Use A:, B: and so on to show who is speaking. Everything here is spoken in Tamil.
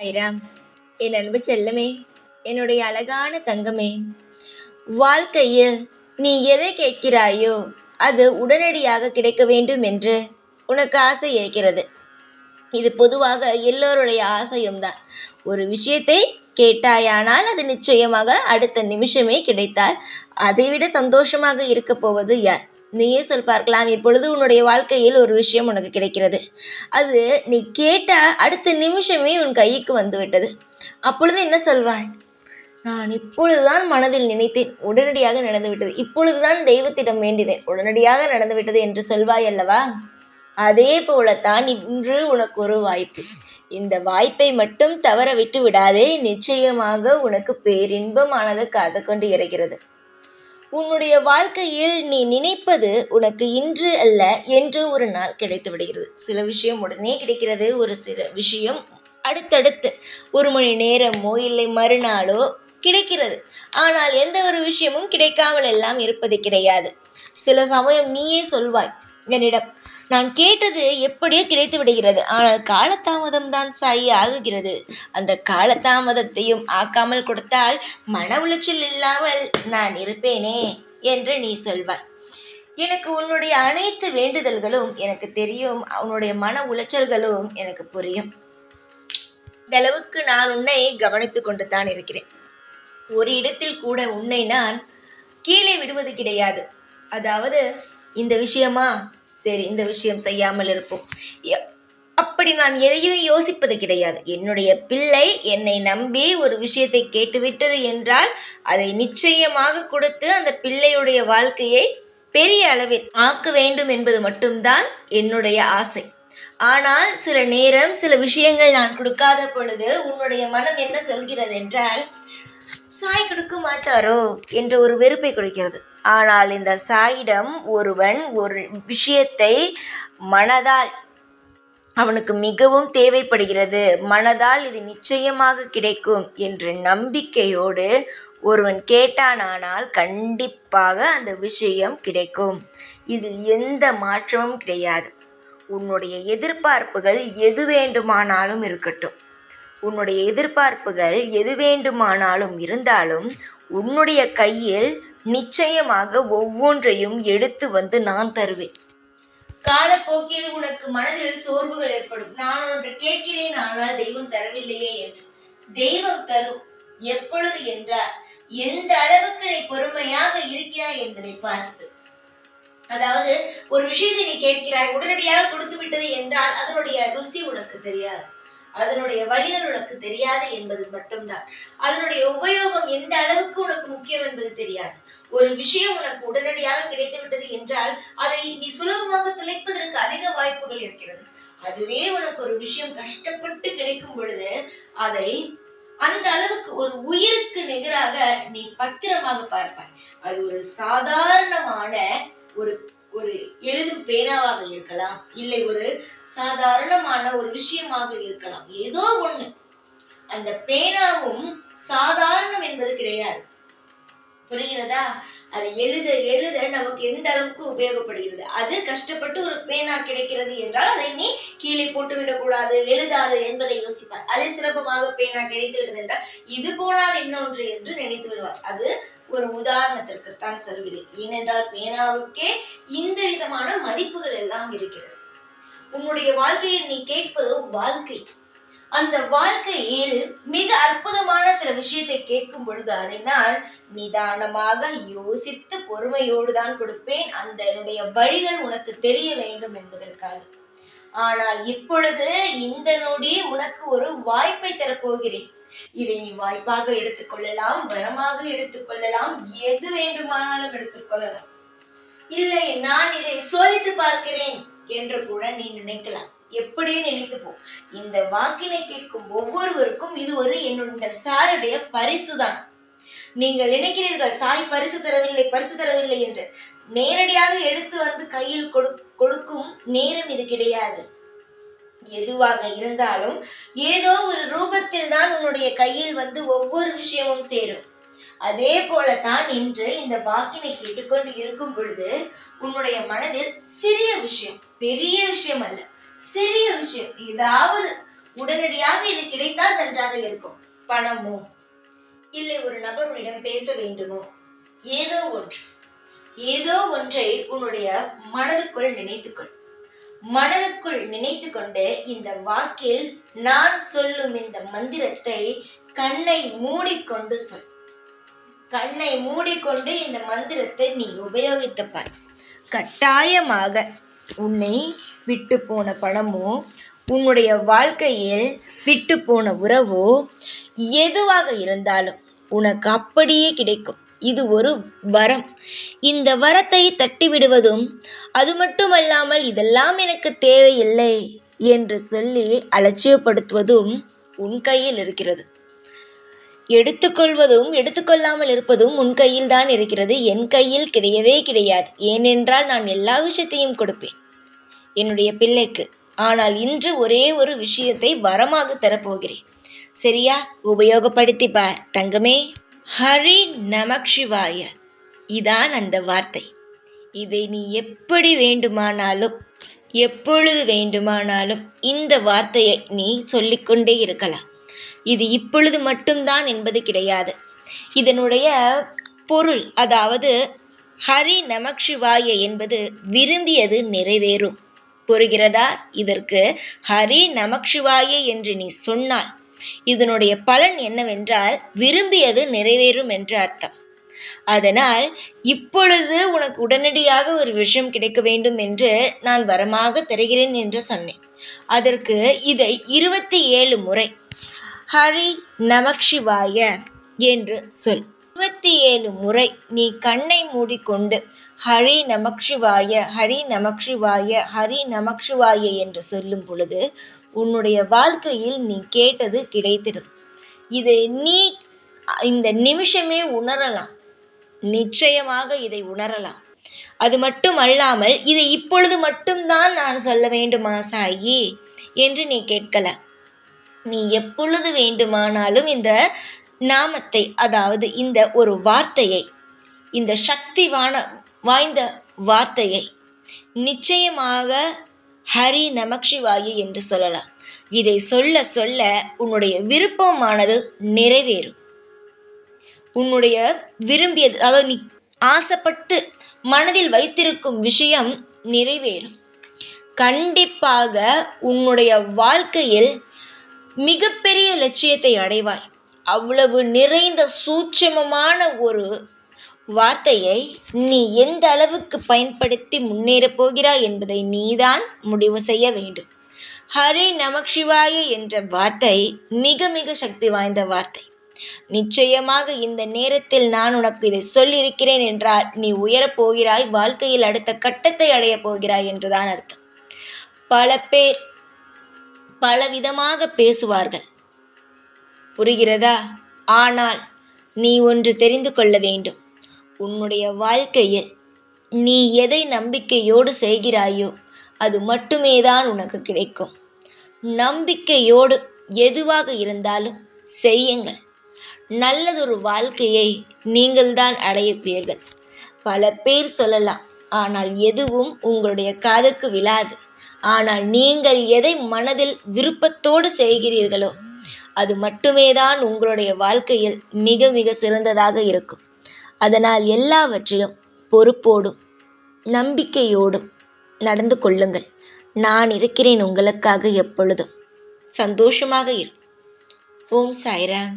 A: ஐராம், என் அன்பு செல்லமே, என்னுடைய அழகான தங்கமே, வாழ்க்கையில் நீ எதை கேட்கிறாயோ அது உடனடியாக கிடைக்க வேண்டும் என்று உனக்கு ஆசை இருக்கிறது. இது பொதுவாக எல்லோருடைய ஆசையும் தான். ஒரு விஷயத்தை கேட்டாயானால் அது நிச்சயமாக அடுத்த நிமிஷமே கிடைத்தால் அதைவிட சந்தோஷமாக இருக்க போவது யார்? நீயே சொல் பார்க்கலாம். இப்பொழுது உன்னுடைய வாழ்க்கையில் ஒரு விஷயம் உனக்கு கிடைக்கிறது. அது நீ கேட்ட அடுத்த நிமிஷமே உன் கைக்கு வந்து விட்டது. அப்பொழுது என்ன சொல்வாய்? நான் இப்பொழுதுதான் மனதில் நினைத்தேன், உடனடியாக நடந்துவிட்டது. இப்பொழுதுதான் தெய்வத்திடம் வேண்டினேன், உடனடியாக நடந்துவிட்டது என்று சொல்வாய் அல்லவா? அதே போலத்தான் இன்று உனக்கு ஒரு வாய்ப்பு. இந்த வாய்ப்பை மட்டும் தவற விட்டு விடாதே. நிச்சயமாக உனக்கு பேரின்பமானது காத்து கொண்டு இருக்கிறது. உன்னுடைய வாழ்க்கையில் நீ நினைப்பது உனக்கு இன்று அல்ல என்று ஒரு நாள் கிடைத்து விடுகிறது. சில விஷயம் உடனே கிடைக்கிறது, ஒரு சில விஷயம் அடுத்தடுத்து 1 மணி நேரமோ இல்லை மறுநாளோ கிடைக்கிறது. ஆனால் எந்த ஒரு விஷயமும் கிடைக்காமல் எல்லாம் இருப்பது கிடையாது. சில சமயம் நீயே சொல்வாய் என்னிடம், நான் கேட்டது எப்படியோ கிடைத்து விடுகிறது, ஆனால் காலதாமதம் தான் சாயி ஆகுகிறது. அந்த காலதாமதத்தையும் ஆக்காமல் கொடுத்தால் மன உளைச்சல் இல்லாமல் நான் இருப்பேனே என்று நீ சொல்வாய். எனக்கு உன்னுடைய அனைத்து வேண்டுதல்களும் எனக்கு தெரியும், உன்னுடைய மன உளைச்சல்களும் எனக்கு புரியும். இந்த அளவுக்கு நான் உன்னை கவனித்து கொண்டு தான் இருக்கிறேன். ஒரு இடத்தில் கூட உன்னை நான் கீழே விடுவது கிடையாது. அதாவது இந்த விஷயமா, சரி இந்த விஷயம் செய்யாமல் இருப்போம், அப்படி நான் எதையும் யோசிப்பது கிடையாது. என்னுடைய பிள்ளை என்னை நம்பி ஒரு விஷயத்தை கேட்டுவிட்டது என்றால் அதை நிச்சயமாக கொடுத்து அந்த பிள்ளையுடைய வாழ்க்கையை பெரிய அளவில் ஆக்க வேண்டும் என்பது மட்டும்தான் என்னுடைய ஆசை. ஆனால் சில நேரம் சில விஷயங்கள் நான் கொடுக்காத பொழுது உன்னுடைய மனம் என்ன சொல்கிறது என்றால், சாய் கொடுக்க மாட்டாரோ என்ற ஒரு வெறுப்பை கொடுக்கிறது. ஆனால் இந்த சாயிடம் ஒருவன் ஒரு விஷயத்தை மனதால் அவனுக்கு மிகவும் தேவைப்படுகிறது, மனதால் இது நிச்சயமாக கிடைக்கும் என்ற நம்பிக்கையோடு ஒருவன் கேட்டானால் கண்டிப்பாக அந்த விஷயம் கிடைக்கும். இதில் எந்த மாற்றமும் கிடையாது. உன்னுடைய எதிர்பார்ப்புகள் எது வேண்டுமானாலும் இருக்கட்டும், உன்னுடைய எதிர்பார்ப்புகள் எது வேண்டுமானாலும் இருந்தாலும் உன்னுடைய கையில் நிச்சயமாக ஒவ்வொன்றையும் எடுத்து வந்து நான் தருவேன். காலப்போக்கில் உனக்கு மனதில் சோர்வுகள் ஏற்படும். நான் ஒன்று கேட்கிறேன், ஆனால் தெய்வம் தரவில்லையே என்று. தெய்வம் தரும். எப்பொழுது என்றால் எந்த அளவுக்கு நீ பொறுமையாக இருக்கிறாய் என்பதை பார்த்து. அதாவது ஒரு விஷயத்தை நீ கேட்கிறாய், உடனடியாக கொடுத்து விட்டது என்றால் அதனுடைய ருசி உனக்கு தெரியாது, அதனுடைய வழிகள் உனக்கு தெரியாது என்பது மட்டும்தான். அதனுடைய உபயோகம் எந்த அளவுக்கு உனக்கு முக்கியம் என்பது தெரியாது. ஒரு விஷயம் உனக்கு உடனடியாக கிடைத்து விட்டது என்றால் அதை நீ சுலபமாக துளைப்பதற்கு அதிக வாய்ப்புகள் இருக்கிறது. அதுவே உனக்கு ஒரு விஷயம் கஷ்டப்பட்டு கிடைக்கும் பொழுது அதை அந்த அளவுக்கு ஒரு உயிருக்கு நிகராக நீ பத்திரமாக பார்ப்பாய். அது ஒரு சாதாரணமான ஒரு ஒரு எழுதும் பேனாவாக இருக்கலாம், இல்லை ஒரு சாதாரணமான ஒரு விஷயமாக இருக்கலாம், ஏதோ ஒண்ணு. அந்த பேனாவும் சாதாரணம் என்பது கிடையாது. புரிகிறதா? அது எழுத எழுத நமக்கு எந்த அளவுக்கு உபயோகப்படுகிறது. அது கஷ்டப்பட்டு ஒரு பேனா கிடைக்கிறது என்றால் அதை நீ கீழே போட்டு விடக்கூடாது, எழுதாது என்பதை யோசிப்பார். அதே சுலபமாக பேனா கிடைத்து விடுது என்றால் இது போனால் இன்னொன்று என்று நினைத்து விடுவார். அது ஒரு உதாரணத்திற்குத்தான் சொல்கிறேன். ஏனென்றால் பேனாவுக்கே இந்த விதமான மதிப்புகள் எல்லாம் இருக்கிறது. உன்னுடைய வாழ்க்கையில் நீ கேட்பதோ வாழ்க்கை. அந்த வாழ்க்கையில் மிக அற்புதமான சில விஷயத்தை கேட்கும் பொழுது அதை நான் நிதானமாக யோசித்து பொறுமையோடு தான் கொடுப்பேன். அதனுடைய வழிகள் உனக்கு தெரிய வேண்டும் என்பதற்காக. ஆனால் இப்பொழுது இந்த நொடி உனக்கு ஒரு வாய்ப்பை தரப்போகிறேன். இதை நீ வாய்ப்பாக எடுத்துக்கொள்ளலாம், வரமாக எடுத்துக்கொள்ளலாம், எது வேண்டுமானாலும் எடுத்துக்கொள்ளலாம். இல்லை நான் இதை சோதித்து பார்க்கிறேன் என்று கூட நீ நினைக்கலாம். எப்படியும் நினைத்து போ. இந்த வாக்கினை கேட்கும் ஒவ்வொருவருக்கும் இது ஒரு என்னுடைய சாயுடைய பரிசுதான். நீங்கள் நினைக்கிறீர்கள் சாய் பரிசு தரவில்லை என்று. நேரடியாக எடுத்து வந்து கையில் கொடுக்கும் நேரம் இது கிடையாது. எதுவாக இருந்தாலும் ஏதோ ஒரு ரூபத்தில் தான் உன்னுடைய கையில் வந்து ஒவ்வொரு விஷயமும் சேரும். அதே போலத்தான் இன்று இந்த வாக்கினை கேட்டுக்கொண்டு இருக்கும் பொழுது உன்னுடைய மனதில் சிறிய விஷயம், பெரிய விஷயம் அல்ல, சிறிய விஷயம், ஏதாவது உடனடியாக இது கிடைத்தால் நன்றாக இருக்கும். பணமோ இல்லை ஒரு நபருடன் பேச வேண்டுமோ, ஏதோ ஒன்றை உன்னுடைய மனதுக்குள் நினைத்துக்கொள். மனதுக்குள் நினைத்து கொண்டு இந்த வாக்கில் நான் சொல்லும் இந்த மந்திரத்தை கண்ணை மூடிக்கொண்டு சொல். கண்ணை மூடிக்கொண்டு இந்த மந்திரத்தை நீ உபயோகித்து பார். கட்டாயமாக உன்னை விட்டு போன பணமோ உன்னுடைய வாழ்க்கையில் விட்டு போன உறவோ எதுவாக இருந்தாலும் உனக்கு அப்படியே கிடைக்கும். இது ஒரு வரம். இந்த வரத்தை தட்டிவிடுவதும், அது மட்டுமல்லாமல் இதெல்லாம் எனக்கு தேவையில்லை என்று சொல்லி அலட்சியப்படுத்துவதும் உன் கையில் இருக்கிறது. எடுத்துக்கொள்வதும் எடுத்துக்கொள்ளாமல் இருப்பதும் உன் கையில் தான் இருக்கிறது. என் கையில் கிடையவே கிடையாது. ஏனென்றால் நான் எல்லா விஷயத்தையும் கொடுப்பேன் என்னுடைய பிள்ளைக்கு. ஆனால் இன்று ஒரே ஒரு விஷயத்தை வரமாக தரப்போகிறேன். சரியா? உபயோகப்படுத்தி பார் தங்கமே. ஹரி நமக் சிவாய, இதான் அந்த வார்த்தை. இதை நீ எப்படி வேண்டுமானாலும் எப்பொழுது வேண்டுமானாலும் இந்த வார்த்தையை நீ சொல்லிக்கொண்டே இருக்கலாம். இது இப்பொழுது மட்டும்தான் என்பது கிடையாது. இதனுடைய பொருள், அதாவது ஹரி நமக் சிவாய என்பது விரும்பியது நிறைவேறும். புரிகிறதா? இதற்கு ஹரி நமக் சிவாய என்று நீ சொன்னால் இதனுடைய பலன் என்னவென்றால் விரும்பியது நிறைவேறும் என்று அர்த்தம். அதனால் இப்பொழுது உனக்கு உடனடியாக ஒரு விஷயம் கிடைக்க வேண்டும் என்று நான் வரமாக தருகிறேன் என்று சொன்னேன். அதற்கு இதை 27 முறை ஹரி நமக் சிவாய என்று சொல். 27 முறை நீ கண்ணை மூடிக்கொண்டு ஹரி நமக் சிவாய, ஹரி நமக் சிவாய, ஹரி நமக் சிவாய என்று சொல்லும் பொழுது உன்னுடைய வாழ்க்கையில் நீ கேட்டது கிடைத்திடும். இதை நீ இந்த நிமிஷமே உணரலாம். நிச்சயமாக இதை உணரலாம். அது மட்டும் அல்லாமல் இதை இப்பொழுது மட்டும்தான் நான் சொல்ல வேண்டுமா சாயி என்று நீ கேட்கலாம். நீ எப்பொழுது வேண்டுமானாலும் இந்த நாமத்தை, அதாவது இந்த ஒரு வார்த்தையை, இந்த சக்தி வாய்ந்த வார்த்தையை நிச்சயமாக ஹரி நமக் சிவாய என்று சொல்லலாம். இதை சொல்ல சொல்ல உன்னுடைய விருப்பமானது நிறைவேறும். உன்னுடைய விரும்பியது, அதாவது நீ ஆசைப்பட்டு மனதில் வைத்திருக்கும் விஷயம் நிறைவேறும். கண்டிப்பாக உன்னுடைய வாழ்க்கையில் மிகப்பெரிய லட்சியத்தை அடைவாய். அவ்வளவு நிறைந்த சூட்சமமான ஒரு வார்த்தையை நீ எந்த அளவுக்கு பயன்படுத்தி முன்னேறப் போகிறாய் என்பதை நீதான் முடிவு செய்ய வேண்டும். ஹரி நமக் சிவாய என்ற வார்த்தை மிக மிக சக்தி வாய்ந்த வார்த்தை. நிச்சயமாக இந்த நேரத்தில் நான் உனக்கு இதை சொல்லியிருக்கிறேன் என்றால் நீ உயரப் போகிறாய், வாழ்க்கையில் அடுத்த கட்டத்தை அடையப் போகிறாய் என்றுதான் அர்த்தம். பல பேர் பலவிதமாக பேசுவார்கள், புரிகிறதா? ஆனால் நீ ஒன்று தெரிந்து கொள்ள வேண்டும். உன்னுடைய வாழ்க்கையில் நீ எதை நம்பிக்கையோடு செய்கிறாயோ அது மட்டுமே தான் உனக்கு கிடைக்கும். நம்பிக்கையோடு எதுவாக இருந்தாலும் செய்யுங்கள். நல்லதொரு வாழ்க்கையை நீங்கள்தான் அடையப்பீர்கள். பல பேர் சொல்லலாம், ஆனால் எதுவும் உங்களுடைய காதுக்கு விழாது. ஆனால் நீங்கள் எதை மனதில் விருப்பத்தோடு செய்கிறீர்களோ அது மட்டுமே தான் உங்களுடைய வாழ்க்கையில் மிக மிக சிறந்ததாக இருக்கும். அதனால் எல்லாவற்றிலும் பொறுப்போடும் நம்பிக்கையோடும் நடந்து கொள்ளுங்கள். நான் இருக்கிறேன் உங்களுக்காக எப்பொழுதும். சந்தோஷமாக இரு. ஓம் சாய்ராம்.